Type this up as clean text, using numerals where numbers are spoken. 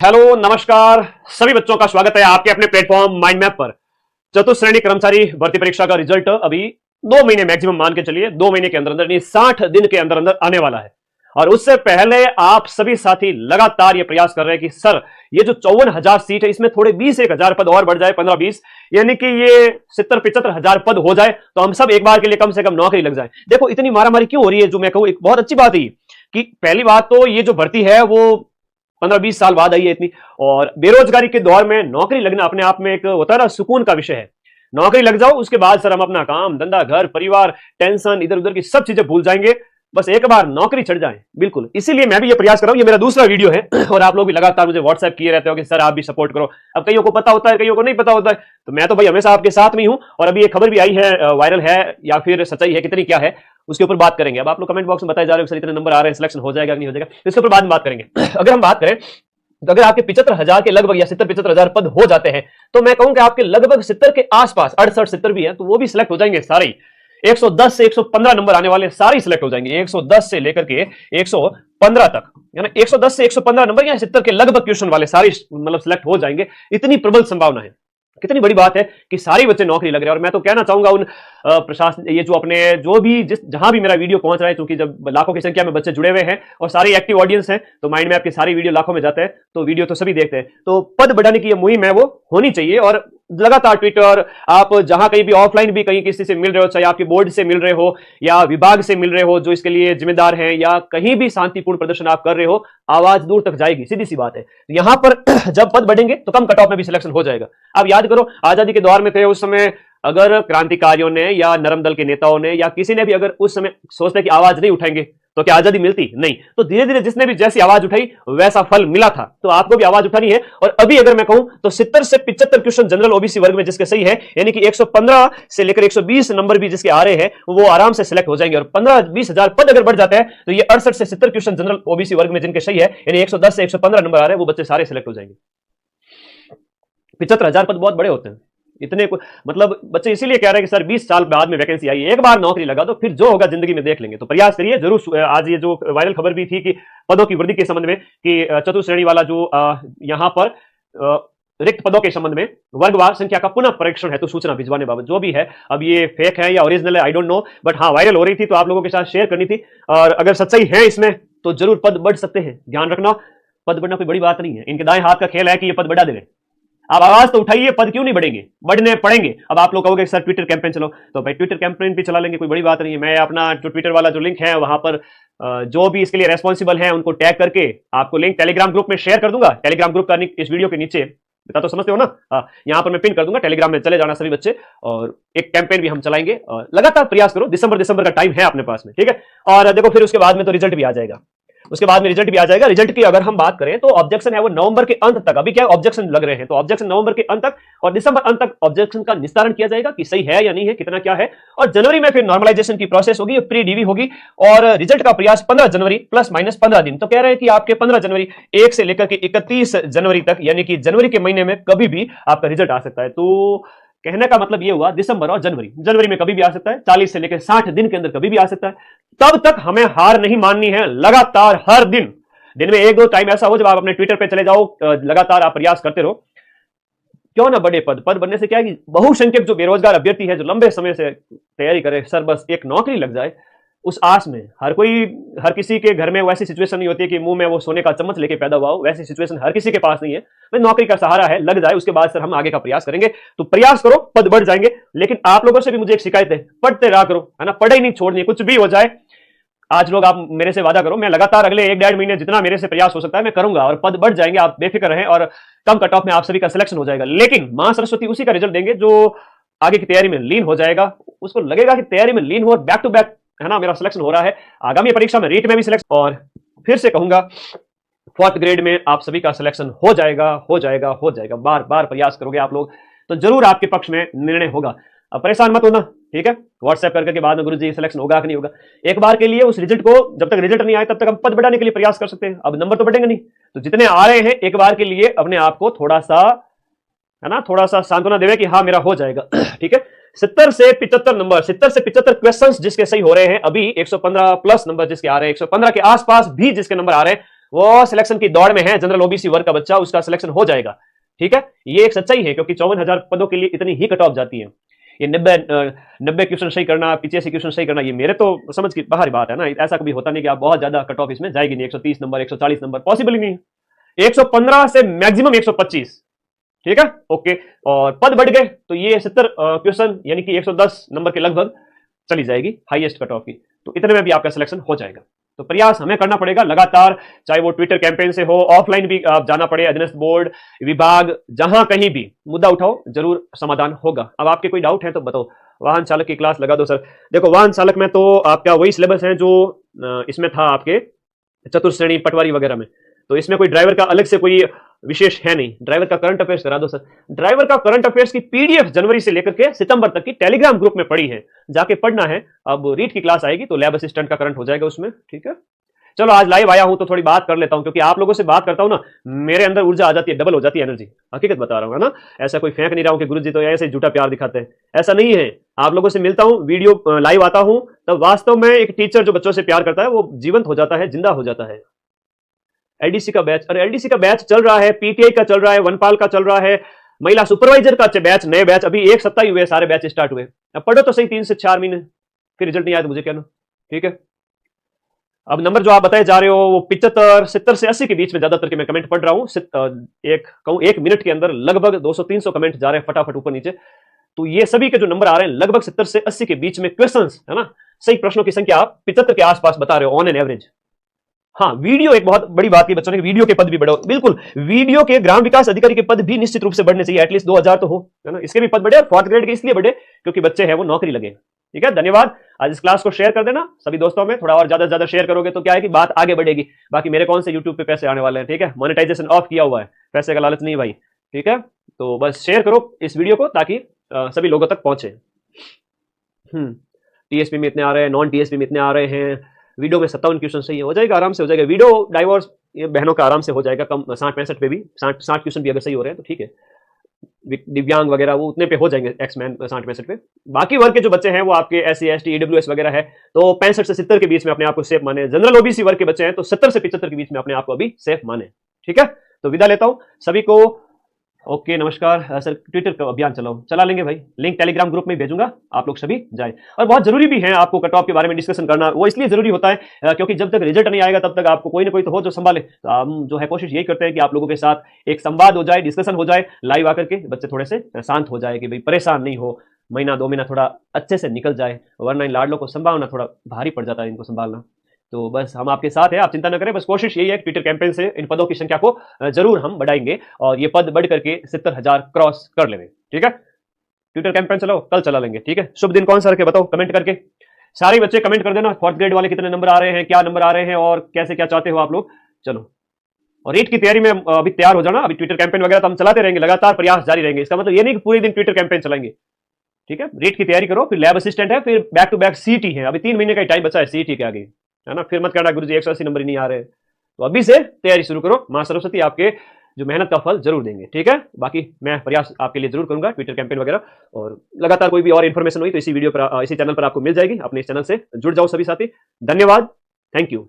Hello नमस्कार सभी बच्चों का स्वागत है आपके अपने प्लेटफॉर्म माइंड मैप पर। चतुश्रेणी कर्मचारी भर्ती परीक्षा का रिजल्ट अभी 2 महीने मैक्सिमम मान के चलिए, 2 महीने के अंदर अंदर 60 दिन के अंदर अंदर आने वाला है। और उससे पहले आप सभी साथी लगातार ये प्रयास कर रहे हैं कि सर ये जो 54,000 सीट है इसमें थोड़े 20-1,000 पद और बढ़ जाए, 15-20, यानी कि ये 70-75,000 पद हो जाए तो हम सब एक बार के लिए कम से कम नौकरी लग जाए। देखो इतनी मारामारी क्यों हो रही है, जो मैं कहूं एक बहुत अच्छी बात है कि पहली बात तो ये जो भर्ती है वो 15-20 साल बाद आई है इतनी, और बेरोजगारी के दौर में नौकरी लगना अपने आप में एक होता है ना सुकून का विषय है। नौकरी लग जाओ, उसके बाद सर हम अपना काम धंधा घर परिवार टेंशन इधर उधर की सब चीजें भूल जाएंगे, बस एक बार नौकरी चढ़ जाए। बिल्कुल इसीलिए मैं भी ये प्रयास कर रहा हूं, ये मेरा दूसरा वीडियो है और आप लोग भी लगातार मुझे व्हाट्सएप किए रहते हो कि सर आप भी सपोर्ट करो। अब कईयों को पता होता है, कईयों को नहीं पता होता है, तो मैं तो भाई हमेशा आपके साथ में हूं। और अभी ये खबर भी आई है, वायरल है या फिर सच्चाई है कितनी क्या है उसके ऊपर बात करेंगे। अब आप लोग कमेंट बॉक्स में बताए जा रहे हो सर इतने नंबर आ रहे हैं, सिलेक्शन हो जाएगा नहीं हो जाएगा, इसके ऊपर बाद में बात करेंगे। अगर हम बात करें तो अगर आपके 75,000 के लगभग या 70-75,000 पद हो जाते हैं तो मैं कहूं कि आपके लगभग 70 के आसपास, 68-70 भी है तो वो भी सिलेक्ट हो जाएंगे सारे ही। 110 से 115 नंबर आने वाले सारे सिलेक्ट हो जाएंगे, 110 से लेकर के 115 तक, यानी 110 से 115 नंबर या 70 के लगभग क्वेश्चन वाले सारे मतलब सिलेक्ट हो जाएंगे। इतनी प्रबल संभावना है। कितनी बड़ी बात है कि सारे बच्चे नौकरी लग रहे हैं। और मैं तो कहना चाहूंगा उन प्रशासन, ये जो अपने जो भी जिस जहां भी मेरा वीडियो पहुंच रहा है, क्योंकि जब लाखों की संख्या में बच्चे जुड़े हुए हैं और सारे एक्टिव ऑडियंस हैं तो माइंड मैप के सारी वीडियो लाखों में जाते हैं, तो वीडियो तो सभी देखते हैं। तो पद बढ़ाने की ये मुहिम है वो होनी चाहिए, और लगातार ट्विटर आप जहां कहीं भी ऑफलाइन भी कहीं किसी से मिल रहे हो, चाहे आपके बोर्ड से मिल रहे हो या विभाग से मिल रहे हो जो इसके लिए जिम्मेदार हैं, या कहीं भी शांतिपूर्ण प्रदर्शन आप कर रहे हो, आवाज दूर तक जाएगी, सीधी सी बात है। यहां पर जब पद बढ़ेंगे तो कम कट ऑफ में भी सिलेक्शन हो जाएगा। आप याद करो आजादी के दौर में थे उस समय, अगर क्रांतिकारियों ने या नरम दल के नेताओं ने या किसी ने भी अगर उस समय सोचते कि आवाज नहीं उठाएंगे तो क्या आजादी मिलती? नहीं। तो धीरे धीरे जिसने भी जैसी आवाज उठाई वैसा फल मिला था, तो आपको भी आवाज उठानी है। और अभी अगर मैं कहूं तो 70 से 75 क्वेश्चन जनरल ओबीसी वर्ग में जिसके सही है, यानी कि 115 से लेकर 120 नंबर भी जिसके आ रहे हैं वो आराम से सिलेक्ट हो जाएंगे। और 15-20 हजार पद अगर बढ़ जाते हैं तो ये 68 से 70 क्वेश्चन जनरल ओबीसी वर्ग में जिनके सही है, यानी 110 से 115 नंबर आ रहे हैं, वो बच्चे सारे सिलेक्ट हो जाएंगे। 75,000 पद बहुत बड़े होते हैं। इतने मतलब बच्चे इसीलिए कह रहे हैं कि सर 20 साल बाद में वैकेंसी आई, एक बार नौकरी लगा दो, फिर जो होगा जिंदगी में देख लेंगे। तो प्रयास करिए जरूर। आज ये जो वायरल खबर भी थी कि पदों की वृद्धि के संबंध में कि चतुश्रेणी वाला जो यहां पर रिक्त पदों के संबंध में वर्गवार संख्या का पुनः परीक्षण है तो सूचना भिजवाने बाबत जो भी है, अब ये फेक है या ओरिजिनल है आई डोंट नो, बट हाँ वायरल हो रही थी तो आप लोगों के साथ शेयर करनी थी। और अगर सच्चाई है इसमें तो जरूर पद बढ़ सकते हैं, ध्यान रखना। पद बढ़ना कोई बड़ी बात नहीं है, इनके दाएं हाथ का खेल है कि ये पद बढ़ा देंगे। आप आवाज तो उठाइए, पद क्यों नहीं बढ़ेंगे? बढ़ने पड़ेंगे। अब आप लोग कहोगे सर ट्विटर कैंपेन चलो, तो भाई ट्विटर कैंपेन भी चला लेंगे, कोई बड़ी बात नहीं है। मैं अपना जो ट्विटर वाला जो लिंक है वहां पर जो भी इसके लिए रेस्पॉन्सिबल है उनको टैग करके आपको लिंक टेलीग्राम ग्रुप में शेयर कर दूंगा। टेलीग्राम ग्रुप का लिंक इस वीडियो के नीचे, बता तो समझते हो ना, यहाँ पर मैं पिन कर दूंगा, टेलीग्राम में चले जाना सभी बच्चे। और एक कैंपेन भी हम चलाएंगे और लगातार प्रयास करो, दिसंबर का टाइम है अपने पास में, ठीक है। और देखो फिर उसके बाद में तो रिजल्ट भी आ जाएगा, उसके बाद में रिजल्ट भी आ जाएगा। रिजल्ट की अगर हम बात करें तो ऑब्जेक्शन है वो नवंबर के अंत तक, अभी क्या ऑब्जेक्शन लग रहे हैं तो ऑब्जेक्शन नवंबर के अंत तक और दिसंबर अंत तक ऑब्जेक्शन का निस्तारण किया जाएगा कि सही है या नहीं है, कितना क्या है। और जनवरी में फिर नॉर्मलाइजेशन की प्रोसेस होगी, प्री डीवी होगी और रिजल्ट का प्रयास 15 जनवरी प्लस माइनस 15 दिन। तो कह रहे हैं कि आपके 15 जनवरी 1 से लेकर के 31 जनवरी तक, यानी कि जनवरी के महीने में कभी भी आपका रिजल्ट आ सकता है। तो कहने का मतलब यह हुआ दिसंबर और जनवरी में कभी भी आ सकता है, 40 से लेकर 60 दिन के अंदर कभी भी आ सकता है। तब तक हमें हार नहीं माननी है, लगातार हर दिन में 1-2 टाइम ऐसा हो जब आप अपने ट्विटर पे चले जाओ, लगातार आप प्रयास करते रहो। क्यों ना बड़े पद बढ़ने से क्या है कि बहुसंख्यक जो बेरोजगार अभ्यर्थी है जो लंबे समय से तैयारी करे, सर बस एक नौकरी लग जाए उस आस में। हर किसी के घर में वैसी सिचुएशन नहीं होती है कि मुंह में वो सोने का चम्मच लेके पैदा हुआ हो, वैसी सिचुएशन हर किसी के पास नहीं है। मैं नौकरी का सहारा है, लग जाए, उसके बाद सर हम आगे का प्रयास करेंगे। तो प्रयास करो, पद बढ़ जाएंगे। लेकिन आप लोगों से भी मुझे एक शिकायत है, पढ़ते रहा करो, है ना, पढ़ाई नहीं छोड़नी, कुछ भी हो जाए। आज लोग आप मेरे से वादा करो, मैं लगातार अगले 1-1.5 महीने जितना मेरे से प्रयास हो सकता है मैं करूंगा और पद बढ़ जाएंगे, आप बेफिक्र रहें और कम कट ऑफ में आप सभी का सिलेक्शन हो जाएगा। लेकिन मां सरस्वती उसी का रिजल्ट देंगे जो आगे की तैयारी में लीन हो जाएगा, उसको लगेगा कि तैयारी में लीन हो, बैक टू बैक, है ना, मेरा सिलेक्शन हो रहा है। आगामी परीक्षा में रीट में भी सिलेक्शन, और फिर से कहूंगा 4th ग्रेड में आप सभी का सिलेक्शन हो जाएगा। बार बार प्रयास करोगे आप लोग तो जरूर आपके पक्ष में निर्णय होगा। अब परेशान मत होना, ठीक है। व्हाट्सएप करके बाद में गुरुजी सिलेक्शन होगा कि नहीं होगा, एक बार के लिए उस रिजल्ट को, जब तक रिजल्ट नहीं आए तब तक हम पद बढ़ाने के लिए प्रयास कर सकते हैं। अब नंबर तो बढ़ेंगे नहीं, तो जितने आ रहे हैं एक बार के लिए अपने आप को थोड़ा सा, है ना, थोड़ा सा सांत्वना देवे कि हाँ मेरा हो जाएगा, ठीक है। 70 से 75 नंबर, 70 से 75 क्वेश्चंस जिसके सही हो रहे हैं, अभी 115 प्लस नंबर जिसके आ रहे हैं, 115 के आसपास भी जिसके नंबर आ रहे हैं, वो सिलेक्शन की दौड़ में है, जनरल ओबीसी वर्ग का बच्चा, उसका सिलेक्शन हो जाएगा। ठीक है, ये एक सच्चाई है, क्योंकि 54,000 पदों के लिए इतनी ही कट ऑफ जाती है। ये 90 क्वेश्चन सही करना, 85 क्वेश्चन सही करना, ये मेरे तो समझ की बाहर बात है ना। ऐसा कभी होता नहीं कि आप बहुत ज्यादा कट ऑफ इसमें जाएगी नहीं, 130 नंबर 140 नंबर पॉसिबल ही नहीं है। 115 से मैक्सिमम 125। ठीक है, ओके। और पद बढ़ गए तो ये 70 क्वेश्चन यानी कि 110 नंबर के लगभग चली जाएगी हाईएस्ट कट ऑफ की, तो इतने में भी आपका सिलेक्शन हो जाएगा। तो प्रयास हमें करना पड़ेगा लगातार, चाहे वो ट्विटर कैंपेन से हो, ऑफलाइन भी आप जाना पड़े, अधीनस्थ बोर्ड विभाग, जहां कहीं भी मुद्दा उठाओ, जरूर समाधान होगा। अब आपके कोई डाउट है तो बताओ। वाहन चालक की क्लास लगा दो सर। देखो, वाहन चालक में तो आपका वही सिलेबस है जो इसमें था आपके चतुर्श्रेणी पटवारी वगैरह में, तो इसमें कोई ड्राइवर का अलग से कोई विशेष है नहीं। ड्राइवर का करंट अफेयर्स करा दो सर। ड्राइवर का करंट अफेयर्स की पीडीएफ जनवरी से लेकर के सितंबर तक की टेलीग्राम ग्रुप में पड़ी है, जाके पढ़ना है। अब रीट की क्लास आएगी तो लैब असिस्टेंट का करंट हो जाएगा उसमें। ठीक है, चलो आज लाइव आया हूं तो थोड़ी बात कर लेता हूं, क्योंकि आप लोगों से बात करता हूं ना, मेरे अंदर ऊर्जा आ जाती है, डबल हो जाती है एनर्जी। हकीकत बता रहा हूं ना, ऐसा कोई फेंक नहीं रहा हूं कि गुरुजी तो ऐसे झूठा प्यार दिखाते हैं, ऐसा नहीं है। आप लोगों से मिलता हूं, वीडियो लाइव आता हूं, तब वास्तव में एक टीचर जो बच्चों से प्यार करता है वो जीवंत हो जाता है, जिंदा हो जाता है। एलडीसी का बैच, अरे एलडीसी का बैच चल रहा है, पीटीआई का चल रहा है, वनपाल का चल रहा है, महिला सुपरवाइजर का बैच, नए बैच अभी एक सप्ताह ही हुए, सारे बैच स्टार्ट हुए। अब पढ़ो तो सही 3 से 4 महीने, फिर रिजल्ट नहीं आया तो मुझे कहना। ठीक है, अब नंबर जो आप बताए जा रहे हो वो 75 70 से 80 के बीच में ज्यादातर के मैं कमेंट पढ़ रहा हूं। एक मिनट के अंदर लगभग 200-300 कमेंट जा रहे हैं फटाफट ऊपर नीचे। तो ये सभी के जो नंबर आ रहे हैं लगभग 70 से 80 के बीच में क्वेश्चंस है ना, सही प्रश्नों की संख्या आप 75 के आसपास बता रहे हो ऑन एन एवरेज। हाँ, वीडियो एक बहुत बड़ी बात की बच्चों ने, वीडियो के पद भी बढ़ो, बिल्कुल। वीडियो के ग्राम विकास अधिकारी के पद भी निश्चित रूप से बढ़ने चाहिए, एटलीस्ट 2000 तो हो, है ना। इसके भी पद बढ़े, और 4th ग्रेड के इसलिए बढ़े क्योंकि बच्चे हैं वो नौकरी लगे। ठीक है, धन्यवाद। आज इस क्लास को शेयर कर देना सभी दोस्तों में, थोड़ा और ज्यादा से ज्यादा शेयर करोगे तो क्या है कि बात आगे बढ़ेगी। बाकी मेरे कौन से यूट्यूब पे पैसे आने वाले हैं, ठीक है, मोनेटाइजेशन ऑफ किया हुआ है, पैसे का लालच नहीं भाई। ठीक है, तो बस शेयर करो इस वीडियो को ताकि सभी लोगों तक पहुंचे। टीएसपी में इतने आ रहे हैं, नॉन टीएसपी में इतने आ रहे हैं, वीडियो में 57 क्वेश्चन सही हो जाएगा, आराम से हो जाएगा। वीडियो डाइवोर्स ये बहनों का आराम से हो जाएगा, कम 60-65 पे भी 60 क्वेश्चन भी अगर सही हो रहे हैं तो ठीक है। दिव्यांग वगैरह वो उतने पे हो जाएंगे, एक्समैन 60-65 पे। बाकी वर्ग के जो बच्चे हैं वो आपके SC ST EWS वगैरह है, तो 65 से 70 के बीच में अपने आप को सेफ माने। जनरल ओबीसी वर्ग के बच्चे हैं तो 70 से 75 के बीच में अपने आप को अभी सेफ माने। ठीक है, तो विदा लेता हूं सभी को। ओके, नमस्कार सर। ट्विटर का अभियान चला लेंगे भाई, लिंक टेलीग्राम ग्रुप में भेजूंगा, आप लोग सभी जाए। और बहुत जरूरी भी है आपको कट ऑफ के बारे में डिस्कशन करना, वो इसलिए जरूरी होता है क्योंकि जब तक रिजल्ट नहीं आएगा तब तक आपको कोई ना कोई तो हो जो संभाले। तो हम जो है कोशिश यही करते हैं कि आप लोगों के साथ एक संवाद हो जाए, डिस्कशन हो जाए लाइव आकर के, बच्चे थोड़े से शांत हो जाए कि भाई परेशान नहीं हो, महीना 2 महीना थोड़ा अच्छे से निकल जाए, वरना इन लाडलों को संभालना थोड़ा भारी पड़ जाता है, इनको संभालना। तो बस हम आपके साथ हैं, आप चिंता न करें, बस कोशिश यही है ट्विटर कैंपेन से इन पदों की संख्या को जरूर हम बढ़ाएंगे और ये पद बढ़ करके 70,000 क्रॉस कर लेंगे। ठीक है, ट्विटर कैंपेन चलाओ, कल चला लेंगे। ठीक है, शुभ दिन कौन सा रखे बताओ कमेंट करके, सारे बच्चे कमेंट कर देना। 4th ग्रेड वाले कितने नंबर आ रहे हैं, क्या नंबर आ रहे हैं और कैसे क्या चाहते हो आप लोग। चलो, और रीट की तैयारी में अभी तैयार हो जाना। अभी ट्विटर कैंपेन वगैरह तो हम चलाते रहेंगे, लगातार प्रयास जारी रहेंगे। इसका मतलब ये नहीं कि पूरे दिन ट्विटर कैंपेन चलाएंगे। ठीक है, रीट की तैयारी करो, फिर लैब असिस्टेंट है, फिर बैक टू बैक सीटी है, अभी 3 महीने का टाइम बचा है सीटी के आगे, है ना। फिर मत कहना गुरुजी 180 नंबर ही नहीं आ रहे, तो अभी से तैयारी शुरू करो। मां सरस्वती आपके जो मेहनत का फल जरूर देंगे। ठीक है, बाकी मैं प्रयास आपके लिए जरूर करूंगा ट्विटर कैंपेन वगैरह, और लगातार कोई भी और इन्फॉर्मेशन हुई तो इसी वीडियो पर, इसी चैनल पर आपको मिल जाएगी। अपने इस चैनल से जुड़ जाओ सभी साथी। धन्यवाद, थैंक यू।